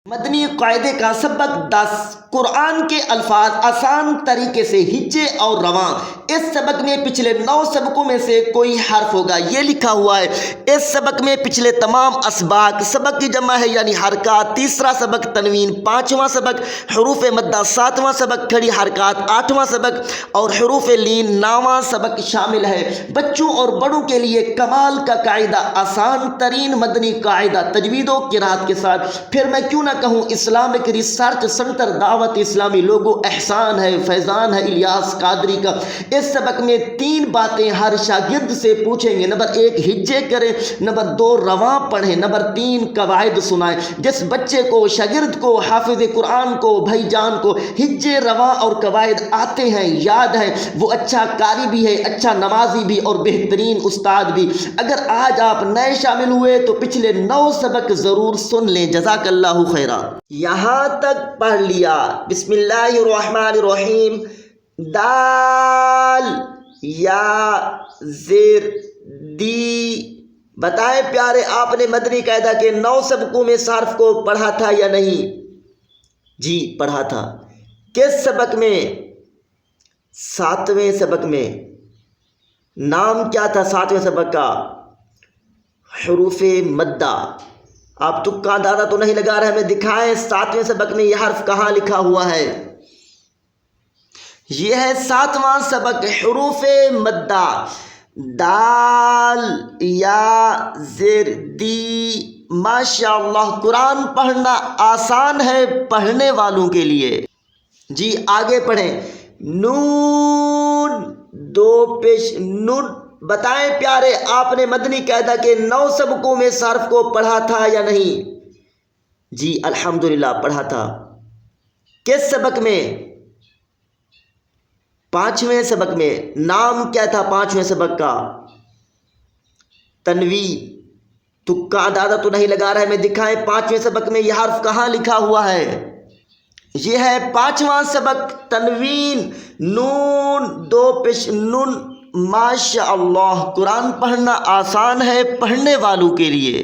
مدنی قاعدے کا سبق 10 قرآن کے الفاظ آسان طریقے سے ہجے اور رواں۔ اس سبق میں پچھلے 9 سبقوں میں سے کوئی حرف ہوگا، یہ لکھا ہوا ہے۔ اس سبق میں پچھلے تمام اسباق سبق کی جمع ہے یعنی حرکات، تیسرا سبق تنوین، 5واں سبق حروف مدہ، 7واں سبق کھڑی حرکات، 8واں سبق اور حروف لین، 9واں سبق شامل ہے۔ بچوں اور بڑوں کے لیے کمال کا قاعدہ، آسان ترین مدنی قاعدہ تجوید و قرات کے ساتھ۔ پھر میں کیوں نہ کہوں اسلامک ریسرچ سنٹر دعوت اسلامی لوگو احسان ہے، فیضان ہے الیاس قادری کا۔ اس سبق میں 3 باتیں ہر شاگرد سے پوچھیں گے۔ نمبر 1 ہجے کریں، نمبر 2 رواں پڑھیں، نمبر 3 قواعد سنائیں۔ جس بچے کو، شاگرد کو، حافظ قرآن کو، بھائی جان کو ہجے، رواں اور قواعد آتے ہیں، یاد ہیں، وہ اچھا قاری بھی ہے، اچھا نمازی بھی اور بہترین استاد بھی۔ اگر آج آپ نئے شامل ہوئے تو پچھلے 9 سبق ضرور سن لیں۔ جزاک اللہ خیرہ۔ یہاں تک پڑھ لیا؟ بسم اللہ الرحمن الرحیم۔ دال یا زیر دی۔ بتائیں پیارے، آپ نے مدنی قاعدہ کے 9 سبقوں میں اس حرف کو پڑھا تھا یا نہیں؟ جی پڑھا تھا۔ کس سبق میں؟ 7ویں سبق میں۔ نام کیا تھا 7ویں سبق کا؟ حروف مدہ۔ آپ تکا اندازہ تو نہیں لگا رہے، ہمیں دکھائیں 7ویں سبق میں یہ حرف کہاں لکھا ہوا ہے؟ یہ ہے 7واں سبق، حروف مدہ۔ دال یا زیر دی۔ ماشاءاللہ، قرآن پڑھنا آسان ہے پڑھنے والوں کے لیے۔ جی آگے پڑھیں۔ نون، 2 پیش نون۔ بتائیں پیارے، آپ نے مدنی قاعدہ کے 9 سبقوں میں اس حرف کو پڑھا تھا یا نہیں؟ جی الحمدللہ پڑھا تھا۔ کس سبق میں؟ 5ویں سبق میں۔ نام کیا تھا 5ویں سبق کا؟ تنوین۔ تکا اندازہ تو نہیں لگا رہے، ہمیں دکھائیں 5ویں سبق میں یہ حرف کہاں لکھا ہوا ہے؟ یہ ہے 5واں سبق، تنوین، نون، 2 پیش نون۔ ماشاءاللہ، قرآن پڑھنا آسان ہے پڑھنے والوں کے لیے۔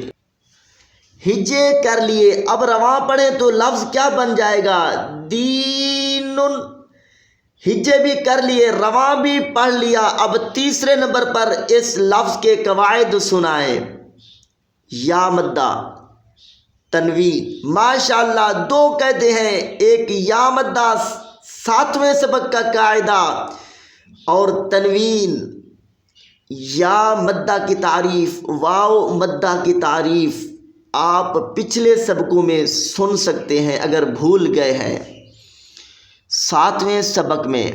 ہجے کر لیے، اب رواں پڑھیں تو لفظ کیا بن جائے گا؟ دینن۔ ہجے بھی کر لیے، رواں بھی پڑھ لیا، اب تیسرے نمبر پر اس لفظ کے قواعد سنائیں۔ یا مدہ، تنوین۔ ماشاءاللہ، 2 قاعدے ہیں، ایک یا مدہ 7ویں سبق کا قاعدہ اور تنوین، یا مدہ کی تعریف، واو مدہ کی تعریف آپ پچھلے سبقوں میں سن سکتے ہیں اگر بھول گئے ہیں۔ 7ویں سبق میں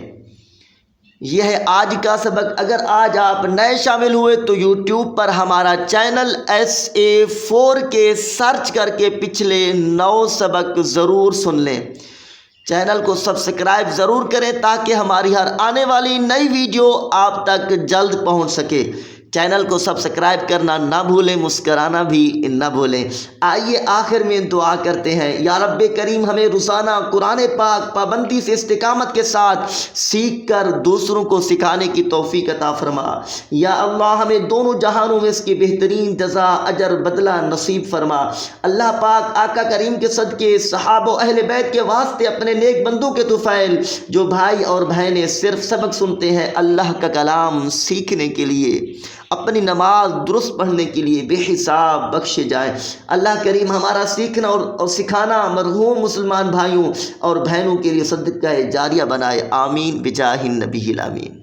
یہ ہے آج کا سبق۔ اگر آج آپ نئے شامل ہوئے تو یوٹیوب پر ہمارا چینل SA4K سرچ کر کے پچھلے 9 سبق ضرور سن لیں۔ چینل کو سبسکرائب ضرور کریں تاکہ ہماری ہر آنے والی نئی ویڈیو آپ تک جلد پہنچ سکے۔ چینل کو سبسکرائب کرنا نہ بھولیں، مسکرانا بھی نہ بھولیں۔ آئیے آخر میں دعا کرتے ہیں۔ یا رب کریم، ہمیں روزانہ قرآن پاک پابندی سے استقامت کے ساتھ سیکھ کر دوسروں کو سکھانے کی توفیق عطا فرما۔ یا اللہ، ہمیں دونوں جہانوں میں اس کی بہترین جزا، اجر، بدلہ نصیب فرما۔ اللہ پاک آقا کریم کے صدقے، صحابہ و اہل بیت کے واسطے، اپنے نیک بندوں کے طفیل جو بھائی اور بہنیں صرف سبق سنتے ہیں اللہ کا کلام سیکھنے کے لیے، اپنی نماز درست پڑھنے کے لیے، بے حساب بخشے جائیں۔ اللہ کریم ہمارا سیکھنا اور سکھانا مرحوم مسلمان بھائیوں اور بہنوں کے لیے صدقہ جاریہ بنائے۔ آمین بجاہ النبی الامین۔